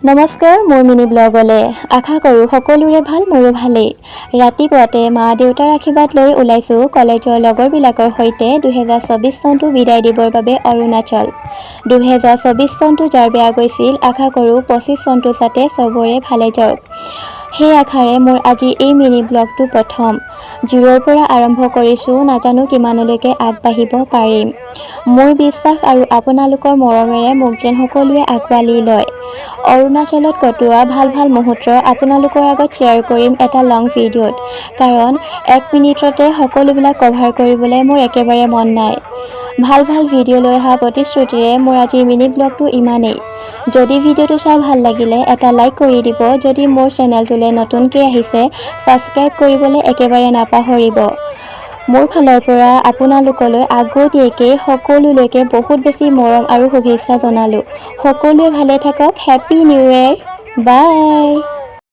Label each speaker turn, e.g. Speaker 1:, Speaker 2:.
Speaker 1: নমস্কাৰ মোৰ মিনি ব্লগলৈ আশা কৰোঁ সকলোৰে ভাল মোৰো ভালেই ৰাতিপুৱাতে মা দেউতাৰ আশীৰ্বাদ লৈ ওলাইছোঁ কলেজৰ লগৰবিলাকৰ সৈতে 2024 চনটো বিদায় দিবৰ বাবে অৰুণাচল 2024 চনটো যাৰ বেয়া গৈছিল আশা কৰোঁ 25 চনটো যাতে চবৰে ভালে যাওক সেই আশাৰে মোৰ আজি এই মিনি ব্লগটো প্ৰথম জিৰোৰ পৰা আৰম্ভ কৰিছোঁ নাজানো কিমানলৈকে আগবাঢ়িব পাৰিম মোৰ বিশ্বাস আৰু আপোনালোকৰ মৰমেৰে মোক যেন সকলোৱে আঁকোৱালি লয় অৰুণাচলত কটোৱা ভাল মুহূৰ্ত আপোনালোকৰ আগত শ্বেয়াৰ কৰিম এটা লং ভিডিঅ'ত কাৰণ 1 মিনিটতে সকলোবিলাক কভাৰ কৰিবলৈ মোৰ একেবাৰে মন নাই ভাল ভিডিঅ' লৈ অহা প্ৰতিশ্ৰুতিৰে মোৰ আজি মিনি ব্লগটো ইমানেই যদি ভিডিঅ'টো চাই ভাল লাগিলে এটা লাইক কৰি দিব যদি মোৰ চেনেলটোলৈ নতুনকৈ আহিছে সাবস্ক্ৰাইব কৰিবলৈ একেবাৰে নাপাহৰিব মোৰ ফালৰ পৰা আপোনালোকলৈ আগতীয়াকৈ সকলোলৈকে বহুত বেছি মৰম আৰু শুভেচ্ছা জনালোঁ সকলোৱে ভালে থাকক হেপী নিউ ইয়েৰ বাই